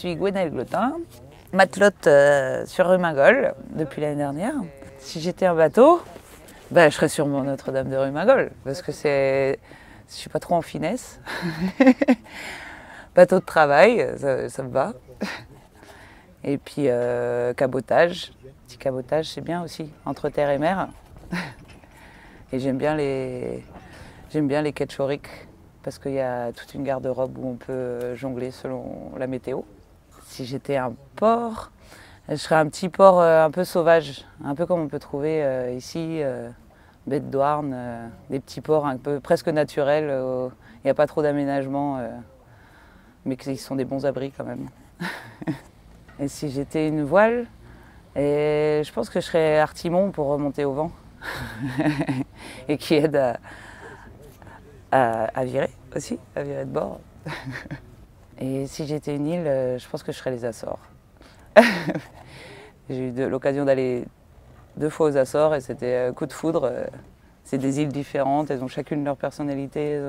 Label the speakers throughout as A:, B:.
A: suis Gwenaëlle Glotin, matelote sur Rumingol depuis l'année dernière. Si j'étais un bateau, je serais sûrement Notre-Dame de Rumingol, parce que je suis pas trop en finesse. Bateau de travail, ça me va. Et puis cabotage, petit cabotage c'est bien aussi, entre terre et mer. Et j'aime bien les quais de Choric, parce qu'il y a toute une garde-robe où on peut jongler selon la météo. Si j'étais un port, je serais un petit port un peu sauvage, un peu comme on peut trouver ici, baie de Douarn, des petits ports un peu presque naturels, où il n'y a pas trop d'aménagement, mais qui sont des bons abris quand même. Et si j'étais une voile, je pense que je serais artimon pour remonter au vent et qui aide à virer aussi, à virer de bord. Et si j'étais une île, je pense que je serais les Açores. J'ai eu l'occasion d'aller 2 fois aux Açores et c'était coup de foudre. C'est des îles différentes, elles ont chacune leur personnalité,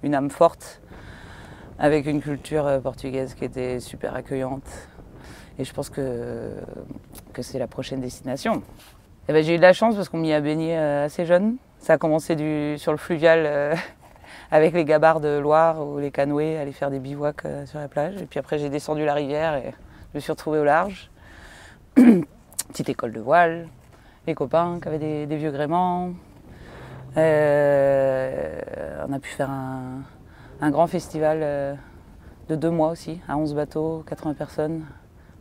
A: une âme forte, avec une culture portugaise qui était super accueillante. Et je pense que c'est la prochaine destination. J'ai eu de la chance parce qu'on m'y a baigné assez jeune. Ça a commencé sur le fluvial avec les gabarres de Loire ou les canoës, aller faire des bivouacs sur la plage. Et puis après j'ai descendu la rivière et je me suis retrouvée au large. Petite école de voile, les copains qui avaient des vieux gréements. On a pu faire un grand festival de 2 mois aussi, à 11 bateaux, 80 personnes.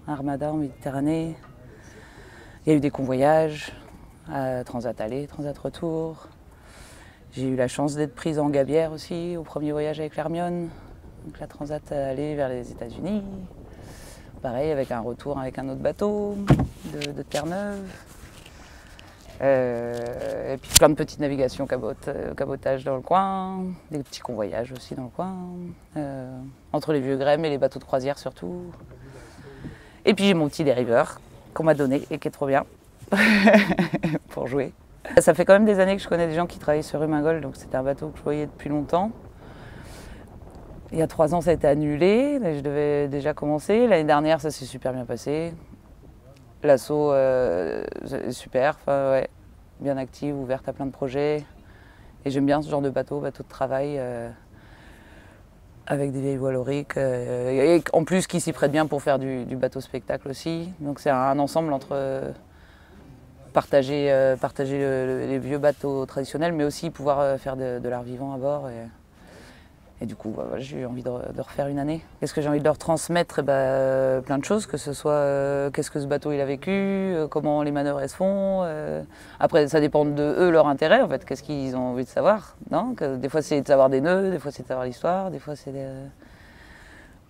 A: Armada en Méditerranée. Il y a eu des convoyages, Transat aller, Transat retour. J'ai eu la chance d'être prise en gabière aussi au premier voyage avec l'Hermione. Donc la Transat aller vers les États-Unis. Pareil avec un retour avec un autre bateau de Terre-Neuve. Et puis plein de petites navigations, cabotage dans le coin, des petits convoyages aussi dans le coin. Entre les vieux grèmes et les bateaux de croisière surtout. Et puis j'ai mon petit dériveur qu'on m'a donné et qui est trop bien pour jouer. Ça fait quand même des années que je connais des gens qui travaillent sur Rumingol, donc c'était un bateau que je voyais depuis longtemps. Il y a 3 ans ça a été annulé, je devais déjà commencer. L'année dernière ça s'est super bien passé. L'assaut est super, ouais, bien active, ouverte à plein de projets. Et j'aime bien ce genre de bateau de travail. Avec des vieilles voiles auriques, et en plus qui s'y prête bien pour faire du bateau spectacle aussi. Donc c'est un ensemble entre partager les vieux bateaux traditionnels, mais aussi pouvoir faire de l'art vivant à bord. Et du coup, j'ai eu envie de refaire une année. Qu'est-ce que j'ai envie de leur transmettre? Plein de choses, que ce soit qu'est-ce que ce bateau il a vécu, comment les manœuvres elles se font. Après, ça dépend de eux, leur intérêt en fait, qu'est-ce qu'ils ont envie de savoir. Non, des fois c'est de savoir des nœuds, des fois c'est de savoir l'histoire, des fois c'est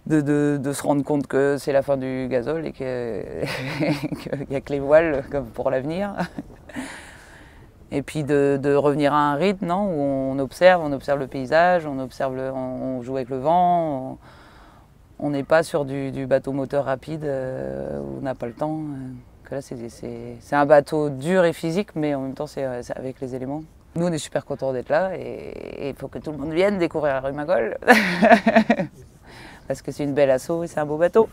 A: de se rendre compte que c'est la fin du gazole et qu'il n'y a que les voiles comme pour l'avenir. Et puis de revenir à un rythme, non, où on observe le paysage, on joue avec le vent, on n'est pas sur du bateau moteur rapide où on n'a pas le temps. Que là, c'est un bateau dur et physique, mais en même temps, c'est avec les éléments. Nous, on est super contents d'être là et il faut que tout le monde vienne découvrir la Rumingol. Parce que c'est une belle asso et c'est un beau bateau.